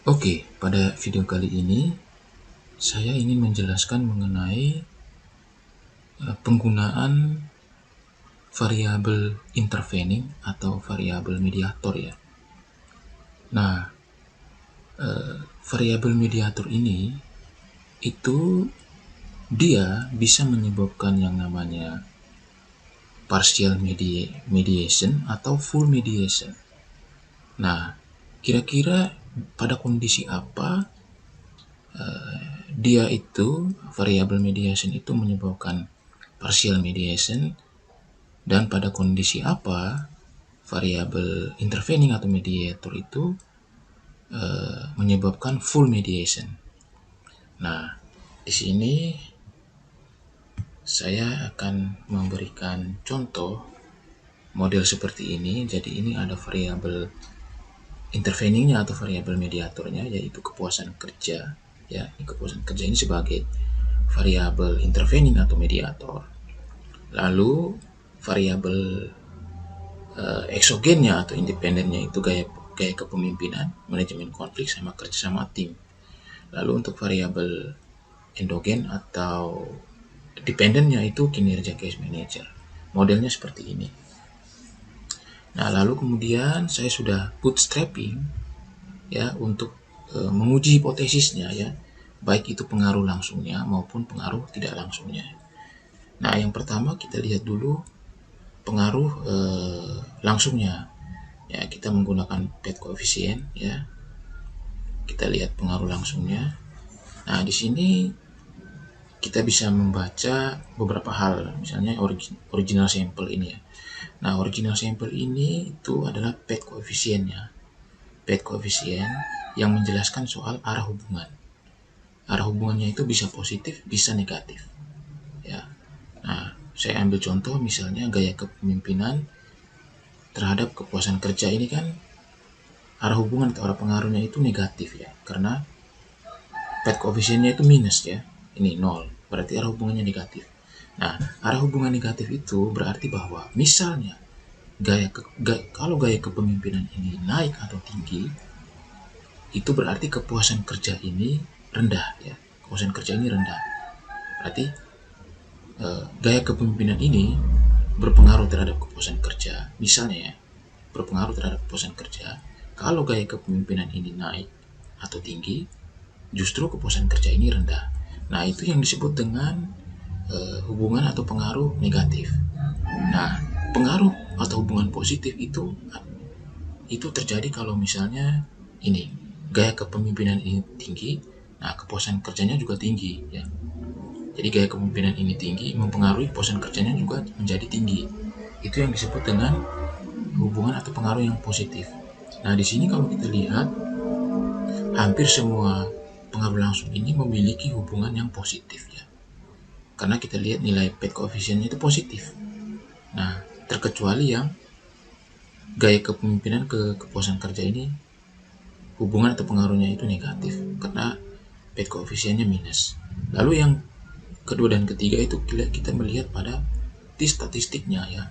Oke, pada video kali ini saya ingin menjelaskan mengenai penggunaan variabel intervening atau variabel mediator ya. Nah, variabel mediator ini itu dia bisa menyebabkan yang namanya partial mediation atau full mediation. Nah, kira-kira pada kondisi apa dia itu variabel mediation itu menyebabkan partial mediation, dan pada kondisi apa variabel intervening atau mediator itu menyebabkan full mediation. Nah, di sini saya akan memberikan contoh model seperti ini. Jadi ini ada variabel interveningnya atau variabel mediatornya, yaitu kepuasan kerja. Ya, kepuasan kerja ini sebagai variabel intervening atau mediator. Lalu variabel eksogennya atau independennya itu gaya kepemimpinan, manajemen konflik, sama kerja sama tim. Lalu untuk variabel endogen atau dependennya itu kinerja case manager. Modelnya seperti ini. Nah, lalu kemudian saya sudah bootstrapping ya untuk menguji hipotesisnya ya, baik itu pengaruh langsungnya maupun pengaruh tidak langsungnya. Nah, yang pertama kita lihat dulu pengaruh langsungnya. Ya, kita menggunakan PET koefisien ya. Kita lihat pengaruh langsungnya. Nah, di sini kita bisa membaca beberapa hal, misalnya original sample ini ya. Nah, original sample ini itu adalah PET koefisiennya. PET koefisien yang menjelaskan soal arah hubungan. Arah hubungannya itu bisa positif, bisa negatif. Ya. Nah, saya ambil contoh misalnya gaya kepemimpinan terhadap kepuasan kerja ini kan arah hubungan atau arah pengaruhnya itu negatif ya, karena PET koefisiennya itu minus ya, ini 0, berarti arah hubungannya negatif. Nah, arah hubungan negatif itu berarti bahwa misalnya kalau gaya kepemimpinan ini naik atau tinggi, itu berarti kepuasan kerja ini rendah ya, kepuasan kerja ini rendah. Berarti gaya kepemimpinan ini berpengaruh terhadap kepuasan kerja. Misalnya ya, berpengaruh terhadap kepuasan kerja. Kalau gaya kepemimpinan ini naik atau tinggi, justru kepuasan kerja ini rendah. Nah, itu yang disebut dengan hubungan atau pengaruh negatif. Nah, pengaruh atau hubungan positif itu terjadi kalau misalnya ini gaya kepemimpinan ini tinggi, nah kepuasan kerjanya juga tinggi ya. Jadi gaya kepemimpinan ini tinggi mempengaruhi kepuasan kerjanya juga menjadi tinggi. Itu yang disebut dengan hubungan atau pengaruh yang positif. Nah, di sini kalau kita lihat hampir semua pengaruh langsung ini memiliki hubungan yang positif ya. Karena kita lihat nilai PET koefisiennya itu positif. Nah, terkecuali yang gaya kepemimpinan ke kepuasan kerja ini hubungan atau pengaruhnya itu negatif karena PET koefisiennya minus. Lalu yang kedua dan ketiga itu kita melihat pada t-statistiknya ya.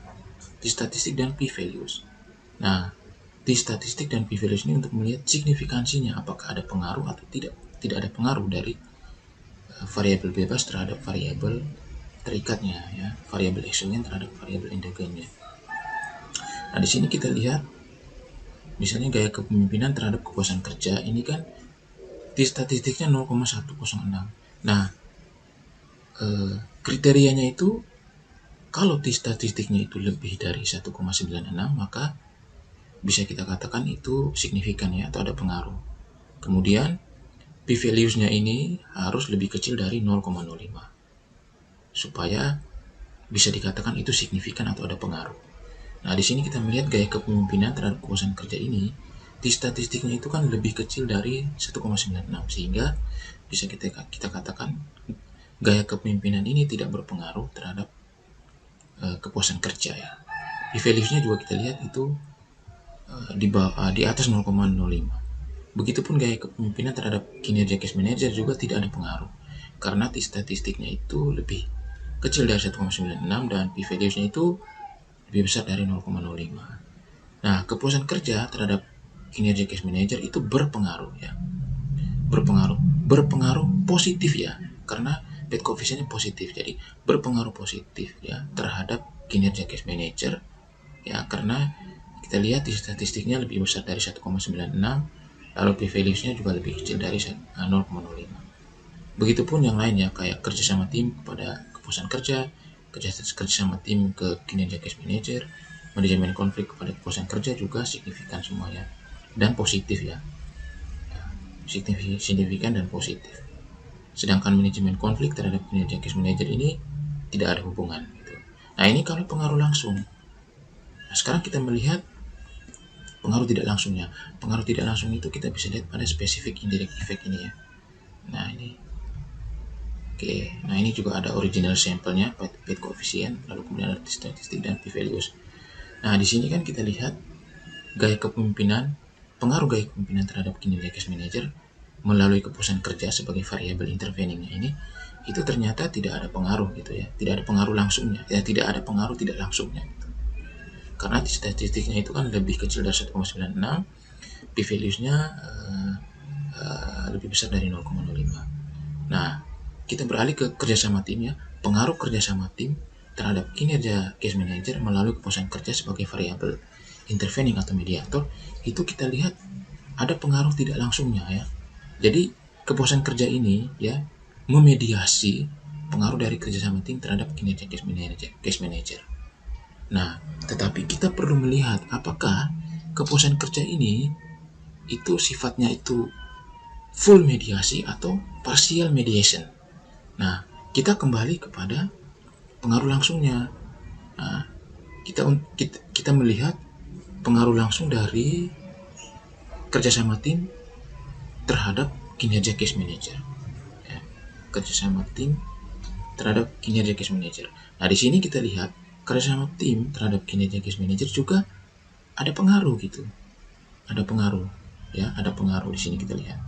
T-statistik dan p-values. Nah, t-statistik dan p-values ini untuk melihat signifikansinya, apakah ada pengaruh atau tidak ada pengaruh dari variabel bebas terhadap variabel terikatnya ya, variabel eksogen terhadap variabel endogennya. Nah, di sini kita lihat misalnya gaya kepemimpinan terhadap kepuasan kerja ini kan t-statistiknya 0,106. Nah, kriterianya itu kalau t-statistiknya itu lebih dari 1,96 maka bisa kita katakan itu signifikan ya, atau ada pengaruh. Kemudian p-values-nya ini harus lebih kecil dari 0,05 supaya bisa dikatakan itu signifikan atau ada pengaruh. Nah, di sini kita melihat gaya kepemimpinan terhadap kepuasan kerja ini, t-statistiknya itu kan lebih kecil dari 1,96 sehingga bisa kita katakan gaya kepemimpinan ini tidak berpengaruh terhadap kepuasan kerja ya. P-values-nya juga kita lihat itu di atas 0,05. Begitupun gaya kepemimpinan terhadap kinerja case manager juga tidak ada pengaruh karena t-statistiknya itu lebih kecil dari 1,96 dan p-values-nya itu lebih besar dari 0,05. Nah, kepuasan kerja terhadap kinerja case manager itu berpengaruh ya. berpengaruh positif ya, karena bad coefficientnya positif, jadi berpengaruh positif ya terhadap kinerja case manager ya, karena kita lihat di statistiknya lebih besar dari 1,96, lalu p-values-nya juga lebih kecil dari 0,05. Begitupun yang lainnya kayak kerja sama tim kepada kepuasan kerja, kerja sama tim ke kinerja case manager, manajemen konflik kepada kepuasan kerja juga signifikan semua ya, dan positif ya, signifikan dan positif. Sedangkan manajemen konflik terhadap kinerja case manager ini tidak ada hubungan gitu. Nah ini kalau pengaruh langsung. Nah, sekarang kita melihat pengaruh tidak langsungnya. Pengaruh tidak langsung itu kita bisa lihat pada spesifik indirect effect ini ya. Nah ini, oke, nah ini juga ada original sampelnya, bad coefficient, lalu kemudian ada statistik dan p-values. Nah di sini kan kita lihat gaya kepemimpinan, pengaruh gaya kepemimpinan terhadap kinerja case manager melalui kepuasan kerja sebagai variabel interveningnya ini, itu ternyata tidak ada pengaruh gitu ya, tidak ada pengaruh langsungnya ya, tidak ada pengaruh tidak langsungnya gitu. Karena statistiknya itu kan lebih kecil dari 1,96, p-values-nya lebih besar dari 0,05. Nah kita beralih ke kerjasama tim ya, pengaruh kerjasama tim terhadap kinerja case manager melalui kepuasan kerja sebagai variabel intervening atau mediator, itu kita lihat ada pengaruh tidak langsungnya ya. Jadi kepuasan kerja ini ya memediasi pengaruh dari kerjasama tim terhadap kinerja case manager. Nah, tetapi kita perlu melihat apakah kepuasan kerja ini itu sifatnya itu full mediasi atau partial mediation. Nah, kita kembali kepada pengaruh langsungnya. Nah, kita melihat pengaruh langsung dari kerjasama tim terhadap kinerja case manager ya, kerjasama tim terhadap kinerja case manager. Nah di sini kita lihat kerjasama tim terhadap kinerja case manager juga ada pengaruh gitu, ada pengaruh ya, ada pengaruh di sini kita lihat.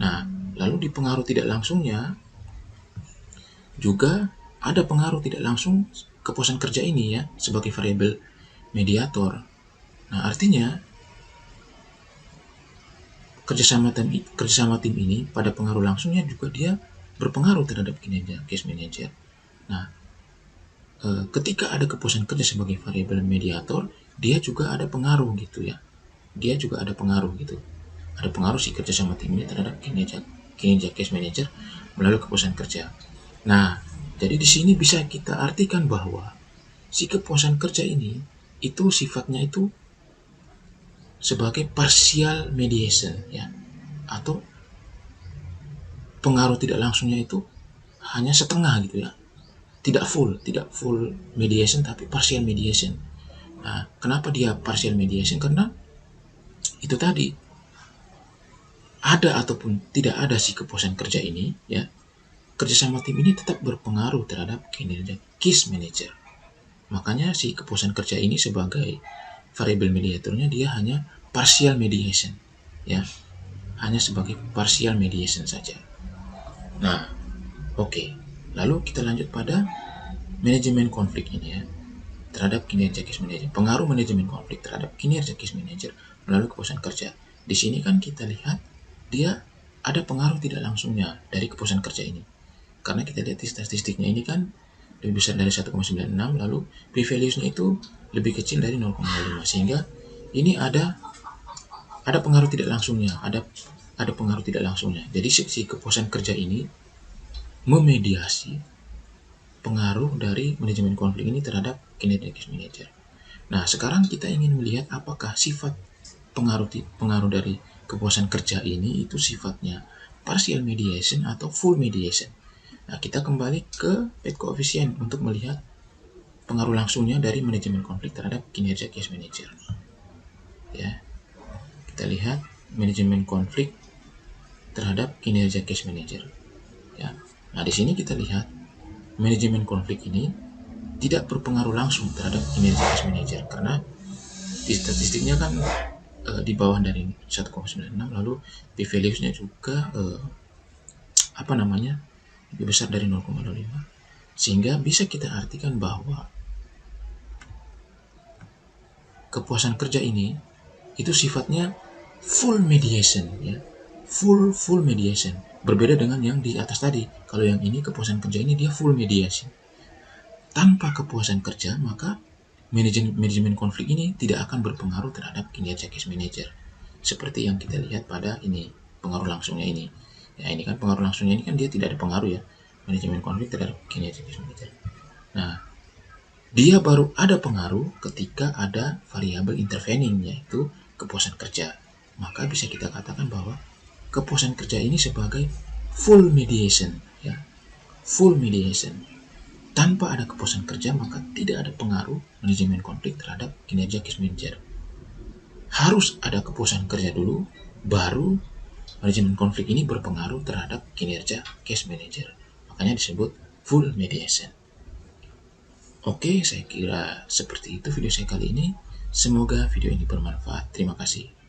Nah lalu di pengaruh tidak langsungnya juga ada pengaruh tidak langsung kepuasan kerja ini ya sebagai variabel mediator. Nah artinya kerjasama tim ini pada pengaruh langsungnya juga dia berpengaruh terhadap kinerja case manager. Nah, ketika ada kepuasan kerja sebagai variabel mediator, dia juga ada pengaruh gitu ya. Dia juga ada pengaruh gitu. Ada pengaruh si kerjasama tim ini terhadap kinerja case manager melalui kepuasan kerja. Nah, jadi di sini bisa kita artikan bahwa si kepuasan kerja ini itu sifatnya itu sebagai partial mediation ya, atau pengaruh tidak langsungnya itu hanya setengah gitu ya, tidak full mediation tapi partial mediation. Nah kenapa dia partial mediation? Karena itu tadi, ada ataupun tidak ada si kepuasan kerja ini ya, kerjasama tim ini tetap berpengaruh terhadap kinerja case manager. Makanya si kepuasan kerja ini sebagai variabel mediatornya dia hanya partial mediation ya, hanya sebagai partial mediation saja. Nah oke, lalu kita lanjut pada manajemen konflik ini ya terhadap kinerja case manager. Pengaruh manajemen konflik terhadap kinerja case manager melalui kepuasan kerja. Di sini kan kita lihat dia ada pengaruh tidak langsungnya dari kepuasan kerja ini, karena kita lihat di statistiknya ini kan lebih besar dari 1,96, lalu p-values-nya itu lebih kecil dari 0,5, sehingga ini ada pengaruh tidak langsungnya, ada pengaruh tidak langsungnya. Jadi si kepuasan kerja ini memediasi pengaruh dari manajemen konflik ini terhadap kinerja case manager. Nah, sekarang kita ingin melihat apakah sifat pengaruh dari kepuasan kerja ini itu sifatnya partial mediation atau full mediation. Nah, kita kembali ke bad coefficient untuk melihat pengaruh langsungnya dari manajemen konflik terhadap kinerja case manager. Ya, kita lihat manajemen konflik terhadap kinerja case manager. Ya, nah di sini kita lihat manajemen konflik ini tidak berpengaruh langsung terhadap kinerja case manager karena di statistiknya kan di bawah dari 1,96, lalu p-values-nya juga lebih besar dari 0,05, sehingga bisa kita artikan bahwa kepuasan kerja ini itu sifatnya full mediation ya, full mediation. Berbeda dengan yang di atas tadi. Kalau yang ini kepuasan kerja ini dia full mediation. Tanpa kepuasan kerja, maka manajemen konflik ini tidak akan berpengaruh terhadap kinerja case manager. Seperti yang kita lihat pada ini, pengaruh langsungnya ini. Ya, ini kan pengaruh langsungnya ini kan dia tidak ada pengaruh ya, manajemen konflik terhadap kinerja case manager. Nah, dia baru ada pengaruh ketika ada variabel intervening, yaitu kepuasan kerja. Maka bisa kita katakan bahwa kepuasan kerja ini sebagai full mediation, ya, full mediation. Tanpa ada kepuasan kerja, maka tidak ada pengaruh manajemen konflik terhadap kinerja case manager. Harus ada kepuasan kerja dulu, baru manajemen konflik ini berpengaruh terhadap kinerja case manager. Makanya disebut full mediation. Oke, saya kira seperti itu video saya kali ini. Semoga video ini bermanfaat. Terima kasih.